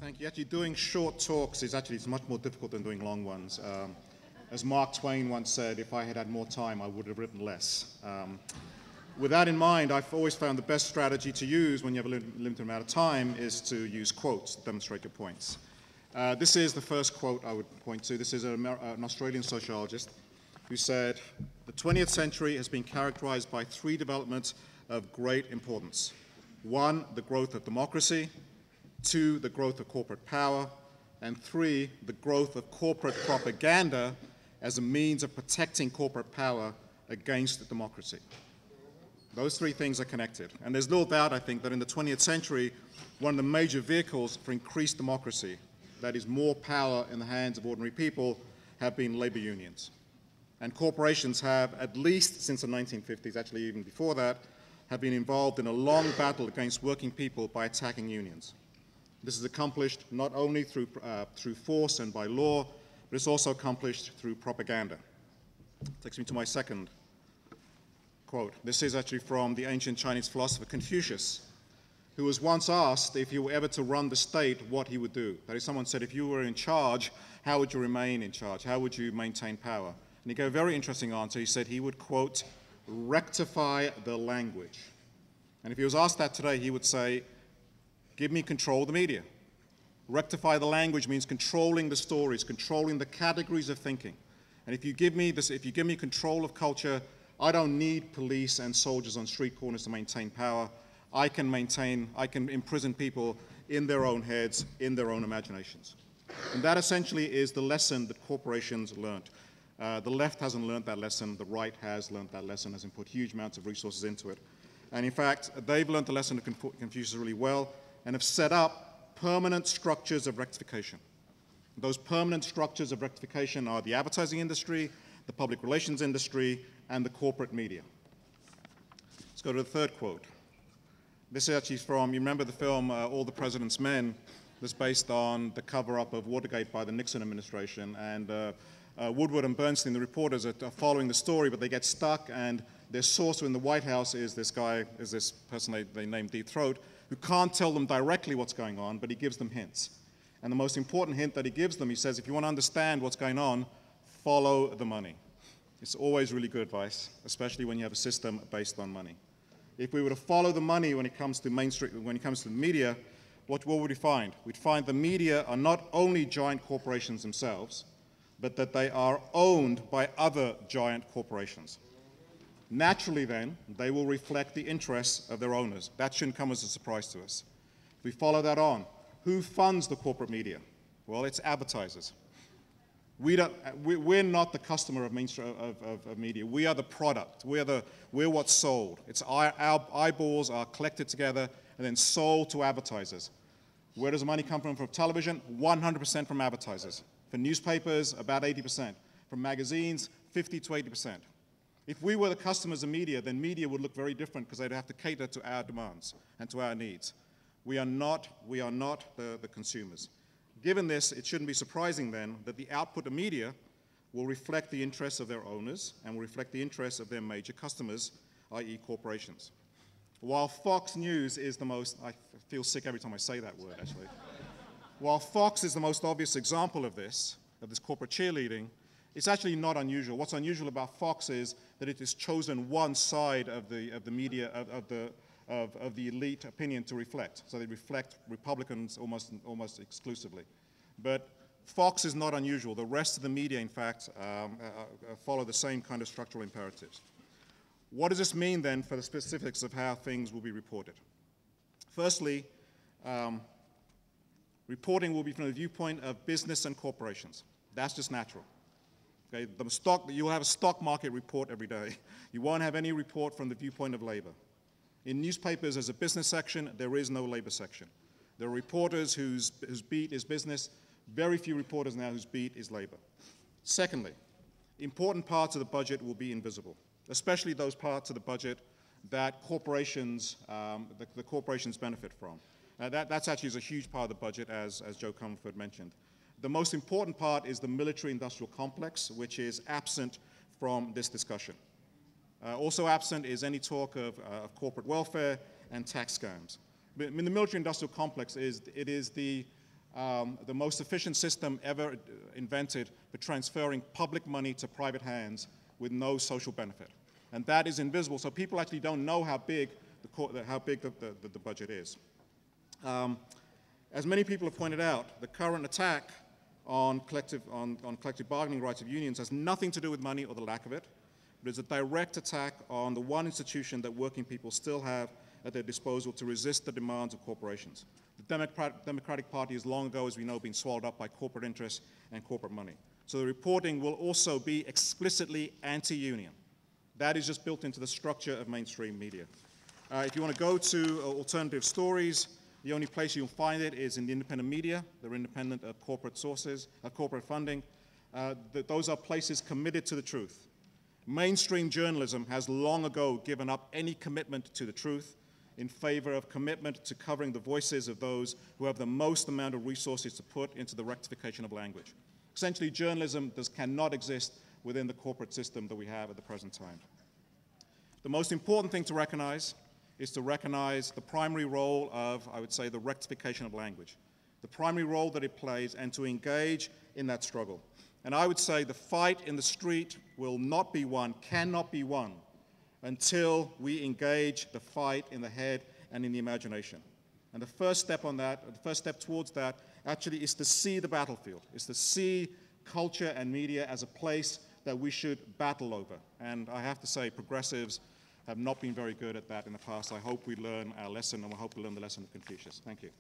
Thank you. Actually, doing short talks is it's much more difficult than doing long ones. As Mark Twain once said, if I had had more time, I would have written less. With that in mind, I've always found the best strategy to use when you have a limited amount of time is to use quotes to demonstrate your points. This is the first quote I would point to. This is an Australian sociologist who said, "The 20th century has been characterized by three developments of great importance. One, the growth of democracy. Two, the growth of corporate power. And three, the growth of corporate propaganda as a means of protecting corporate power against democracy." Those three things are connected. And there's little doubt, I think, that in the 20th century, one of the major vehicles for increased democracy, that is more power in the hands of ordinary people, have been labor unions. And corporations have, at least since the 1950s, actually even before that, have been involved in a long battle against working people by attacking unions. This is accomplished not only through force and by law, but it's also accomplished through propaganda. Takes me to my second quote. This is actually from the ancient Chinese philosopher Confucius, who was once asked if he were ever to run the state, what he would do. That is, someone said, if you were in charge, how would you remain in charge? How would you maintain power? And he gave a very interesting answer. He said he would, quote, rectify the language. And if he was asked that today, he would say, give me control of the media. Rectify the language means controlling the stories, controlling the categories of thinking. And if you give me control of culture, I don't need police and soldiers on street corners to maintain power. I can imprison people in their own heads, in their own imaginations. And that essentially is the lesson that corporations learned. The left hasn't learned that lesson. The right has learned that lesson, has put huge amounts of resources into it. And in fact, they've learned the lesson of Confucius really well and have set up permanent structures of rectification. Those permanent structures of rectification are the advertising industry, the public relations industry, and the corporate media. Let's go to the third quote. This is actually from, you remember the film All the President's Men, that's based on the cover-up of Watergate by the Nixon administration, and Woodward and Bernstein, the reporters, are following the story, but they get stuck, and their source in the White House is this person they named Deep Throat, who can't tell them directly what's going on, but he gives them hints. And the most important hint that he gives them, he says, if you want to understand what's going on, follow the money. It's always really good advice, especially when you have a system based on money. If we were to follow the money when it comes to the media, what would we find? We'd find the media are not only giant corporations themselves, but that they are owned by other giant corporations. Naturally then, they will reflect the interests of their owners. That shouldn't come as a surprise to us. If we follow that on, who funds the corporate media? Well, it's advertisers. We're not the customer of media. We are the product. We're what's sold. It's our eyeballs are collected together and then sold to advertisers. Where does the money come from? From television? 100% from advertisers. For newspapers, about 80%. From magazines, 50 to 80%. If we were the customers of media, then media would look very different because they'd have to cater to our demands and to our needs. We are not the consumers. Given this, it shouldn't be surprising then that the output of media will reflect the interests of their owners and will reflect the interests of their major customers, i.e. corporations. While Fox News is the most, I feel sick every time I say that word actually. While Fox is the most obvious example of this corporate cheerleading, it's actually not unusual. What's unusual about Fox is that it has chosen one side of the media, of the elite opinion to reflect. So they reflect Republicans almost exclusively. But Fox is not unusual. The rest of the media, in fact, follow the same kind of structural imperatives. What does this mean then for the specifics of how things will be reported? Firstly, reporting will be from the viewpoint of business and corporations. That's just natural. Okay? You'll have a stock market report every day. You won't have any report from the viewpoint of labor. In newspapers, there's a business section. There is no labor section. There are reporters whose beat is business. Very few reporters now whose beat is labor. Secondly, important parts of the budget will be invisible, especially those parts of the budget that corporations, the corporations benefit from. That's actually a huge part of the budget, as Joe Comerford mentioned. The most important part is the military-industrial complex, which is absent from this discussion. Also absent is any talk of corporate welfare and tax scams. But, I mean, the military-industrial complex is the the most efficient system ever invented for transferring public money to private hands with no social benefit. And that is invisible, so people actually don't know how big the budget is. As many people have pointed out, the current attack on collective bargaining rights of unions has nothing to do with money or the lack of it, but is a direct attack on the one institution that working people still have at their disposal to resist the demands of corporations. The Democratic Party has long ago, as we know, been swallowed up by corporate interests and corporate money. So the reporting will also be explicitly anti-union. That is just built into the structure of mainstream media. If you want to go to alternative stories, the only place you'll find it is in the independent media. They're independent of corporate sources, corporate funding. Those are places committed to the truth. Mainstream journalism has long ago given up any commitment to the truth in favor of commitment to covering the voices of those who have the most amount of resources to put into the rectification of language. Essentially, journalism cannot exist within the corporate system that we have at the present time. The most important thing to recognize is to recognize the primary role of, I would say, the rectification of language, the primary role that it plays, and to engage in that struggle. And I would say the fight in the street will not be won, cannot be won, until we engage the fight in the head and in the imagination. And the first step on that, the first step towards that, actually is to see the battlefield, is to see culture and media as a place that we should battle over. And I have to say, progressives have not been very good at that in the past. I hope we learn our lesson, and I hope we learn the lesson of Confucius. Thank you.